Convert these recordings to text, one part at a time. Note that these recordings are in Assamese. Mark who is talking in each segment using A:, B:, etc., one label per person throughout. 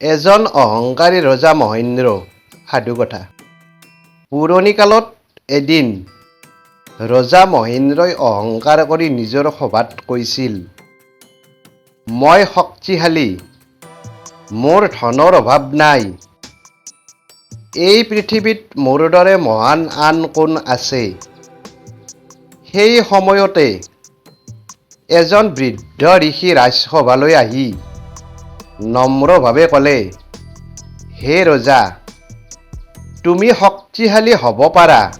A: এজন অহংকাৰী ৰজা মহেন্দ্ৰ। সাধুকথা। পুৰণি কালত এদিন ৰজা মহেন্দ্ৰই অহংকাৰ কৰি নিজৰ সভাত কৈছিল, মই শক্তিশালী, মোৰ ধনৰ অভাৱ নাই। এই পৃথিৱীত মোৰ দৰে মহান আন কোন আছে? সেই সময়তে এজন বৃদ্ধ ঋষি ৰাজসভালৈ আহি নম্ৰভাৱে ক'লে, হে ৰজা, তুমি শক্তিশালী হ'ব পাৰা,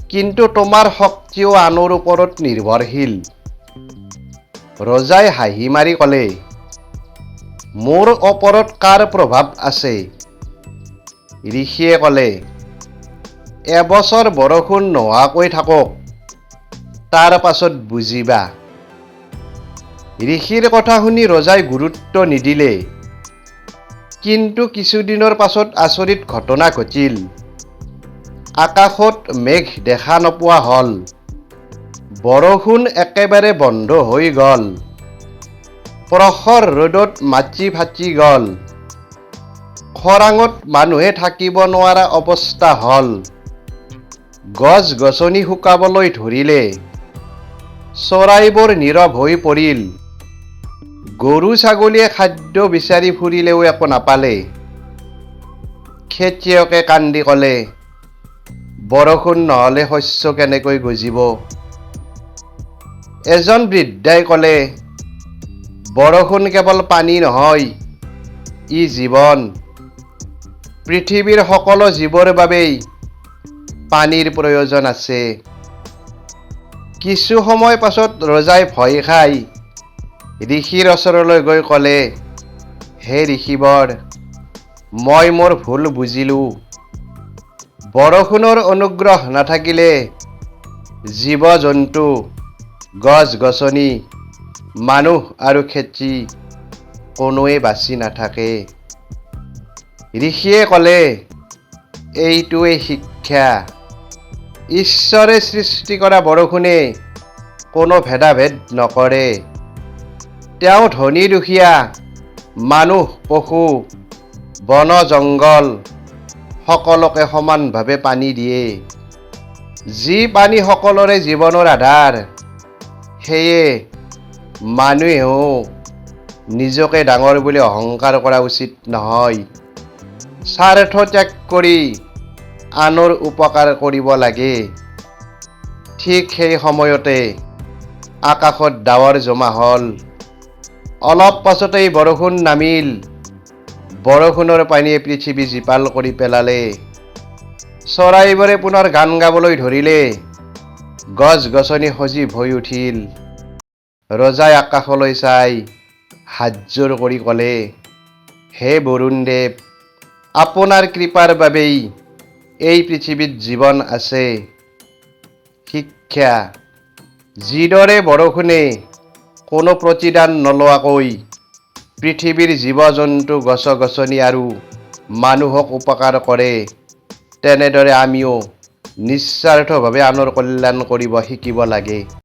A: কিন্তু তোমাৰ শক্তিও আনৰ ওপৰত নিৰ্ভৰশীল। ৰজাই হাঁহি মাৰি ক'লে, মোৰ ওপৰত কাৰ প্ৰভাৱ আছে? ঋষিয়ে ক'লে, এবছৰ বৰষুণ নোহোৱাকৈ থাকক, তাৰ পাছত বুজিবা। ঋষিৰ কথা শুনি ৰজাই গুৰুত্ব নিদিলে। কিন্তু কিছুদিনৰ পাছত আচৰিত ঘটনা ঘটিল। আকাশত মেঘ দেখা নোপোৱা হ'ল। বৰষুণ একেবাৰে বন্ধ হৈ গ'ল। প্ৰখৰ ৰ'দত মাটি ফাটি গ'ল। খৰাঙত মানুহে থাকিব নোৱাৰা অৱস্থা হ'ল। গছ-গছনি শুকাবলৈ ধৰিলে। চৰাইবোৰ নীৰৱ হৈ পৰিল। গৰু-ছাগলীয়ে খাদ্য বিচাৰি ফুৰিলেও একো নাপালে। খেতিয়কে কান্দি ক'লে, বৰষুণ নহ'লে শস্য কেনেকৈ গজিব? এজন বৃদ্ধাই ক'লে, বৰষুণ কেৱল পানী নহয়, ই জীৱন। পৃথিৱীৰ সকলো জীৱৰ বাবেই পানীৰ প্ৰয়োজন আছে। কিছু সময় পাছত ৰজাই ভয় খাই ঋষিৰ ওচৰলৈ গৈ ক'লে, হে ঋষিবৰ, মই মোৰ ভুল বুজিলোঁ। বৰষুণৰ অনুগ্ৰহ নাথাকিলে জীৱ-জন্তু, গছ-গছনি, মানুহ আৰু খেতি কোনোৱেই বাচি নাথাকে। ঋষিয়ে ক'লে, এইটোৱেই শিক্ষা। ঈশ্বৰে সৃষ্টি কৰা বৰষুণে কোনো ভেদাভেদ নকৰে। তেওঁ ধনী-দুখীয়া, মানুহ, পশু, বন-জংগল সকলোকে সমানভাৱে পানী দিয়ে। যি পানী সকলোৰে জীৱনৰ আধাৰ, সেয়ে মানুহেও নিজকে ডাঙৰ বুলি অহংকাৰ কৰা উচিত নহয়। স্বাৰ্থ ত্যাগ কৰি আনৰ উপকাৰ কৰিব লাগে। ঠিক সেই সময়তে আকাশত ডাৱৰ জমা হ'ল। অলপ পাছতেই বৰষুণ নামিল। বৰষুণৰ পানীয়ে পৃথিৱী জীপাল কৰি পেলালে। চৰাইবোৰে পুনৰ গান গাবলৈ ধৰিলে। গছ-গছনি সজীৱ হৈ উঠিল। ৰজাই আকাশলৈ চাই হাতযোৰ কৰি ক'লে, হে বৰুণদেৱ, আপোনাৰ কৃপাৰ বাবেই এই পৃথিৱীত জীৱন আছে। শিক্ষা। যিদৰে বৰষুণে কোনো প্ৰতিদান নোলোৱাকৈ পৃথিৱীৰ জীৱ-জন্তু, গছ-গছনি আৰু মানুহক উপকাৰ কৰে, তেনেদৰে আমিও নিস্বাৰ্থভাৱে আনৰ কল্যাণ কৰিব শিকিব লাগে।